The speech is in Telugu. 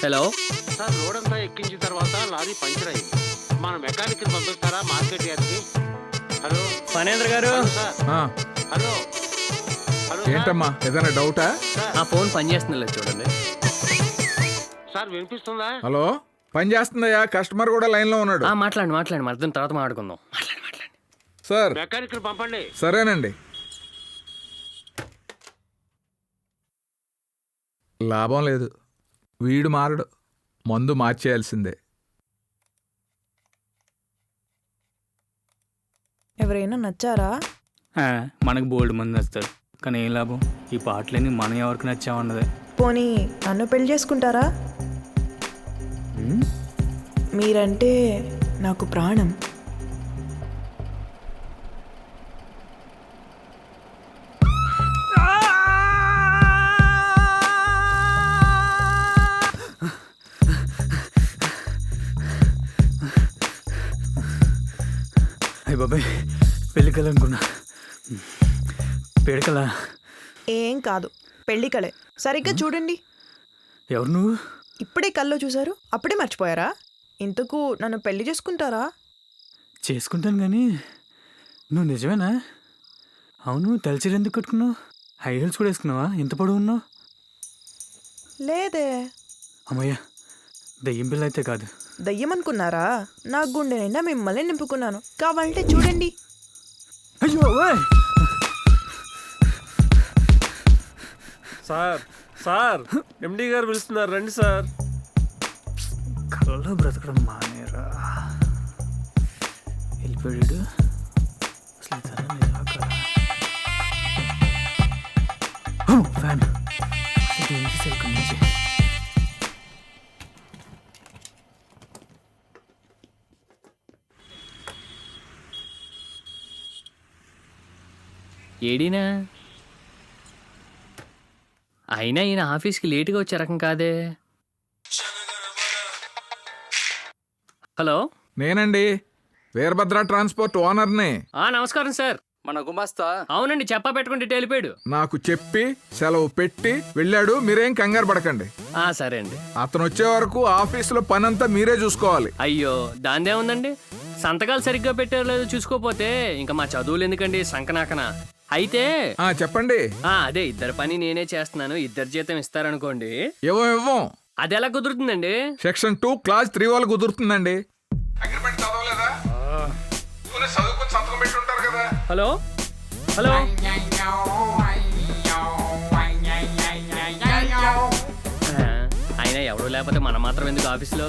హలో సార్ రోడ్ అంతా ఎక్కించిన తర్వాత లారీ పంచర్ అయింది. మన మెకానిక్ పంపిస్తారా మార్కెట్ యార్డ్కి? హలో ఫణేంద్ర గారు. సార్ ఆ, హలో హలో ఏంటమ్మా ఏదైనా డౌటా? ఆ ఫోన్ పనిచేస్తుంది చూడండి. సార్ వినిపిస్తుందా? హలో, పని చేస్తుందయ్యా, కస్టమర్ కూడా లైన్ లో ఉన్నాడు. మాట్లాడండి మాట్లాడండి, అర్థం తర్వాత మాట్లాడుకుందాం. మాట్లాడండి. సార్ మెకానిక్ పంపండి. సరేనండి. లాభం లేదు, వీడు మారడు, మందు మార్చేయాల్సిందే. ఎవరైనా నచ్చారా? మనకు బోల్డ్ మంది వస్తారు, కానీ ఏం లాభం? ఈ పాటలన్నీ మనం ఎవరికి నచ్చామన్నదే. పోనీ నన్ను పెళ్లి చేసుకుంటారా? మీరంటే నాకు ప్రాణం. అయ్య బాబాయ్, పెళ్ళికలనుకున్నా, పేడకలా. ఏం కాదు, పెళ్లి కలే. సరిగ్గా చూడండి. ఎవరు నువ్వు? ఇప్పుడే కల్లో చూసారు, అప్పుడే మర్చిపోయారా? ఇంతకు నన్ను పెళ్లి చేసుకుంటారా? చేసుకుంటాను, కానీ నువ్వు నిజమేనా? అవును, తలచీర ఎందుకు కట్టుకున్నావు? హై హీల్స్ కూడా వేసుకున్నావా? ఎంత పొడవు ఉన్నావు? లేదే. అమ్మయ్య, దయ్యం పిల్ల అయితే కాదు. దయ్యం అనుకున్నారా? నా గుండె నిండా మిమ్మల్ని నింపుకున్నాను. కావాలంటే చూడండి. అయ్యో ఓయ్! సార్ సార్ ఎండి గారు పిలుస్తున్నారు, రండి సార్. కళ్ళలో బ్రతకడం మానేరా. వెళ్ళిపోయాడు. అసలు తన నిరాక. ఫ్యాన్ దేనికి సరిగ్గా నుంచి. ఏడీనా? అయినా ఈయన ఆఫీస్కి లేటుగా వచ్చే రకం కాదే. హలో, నేనండి, వీరభద్ర ట్రాన్స్పోర్ట్ ఓనర్ని. నమస్కారం సార్. మన గుమాస్తా అవునండి, చెప్పా పెట్టుకుంటే వెళ్ళిపోయాడు. నాకు చెప్పి సెలవు పెట్టి వెళ్ళాడు, మీరేం కంగారు పడకండి. సరే అండి. అతను వచ్చే వరకు ఆఫీసులో పనంతా మీరే చూసుకోవాలి. అయ్యో, దాందే ఉందండి. సంతకాలు సరిగ్గా పెట్టారో లేదో చూసుకోపోతే ఇంకా మా చదువులు ఎందుకండి సంకనాకన. అయితే చెప్పండి. అదే, ఇద్దరు పని నేనే చేస్తున్నాను, ఇద్దరు జీతం ఇస్తారనుకోండి. ఇవ్వం. అది ఎలా కుదురుతుందండి? సెక్షన్ 2 క్లాస్ 3 వాళ్ళు కుదురుతుందండి. హలో హలో, అయినా ఎవరు లేకపోతే మనం మాత్రం ఎందుకు ఆఫీస్లో?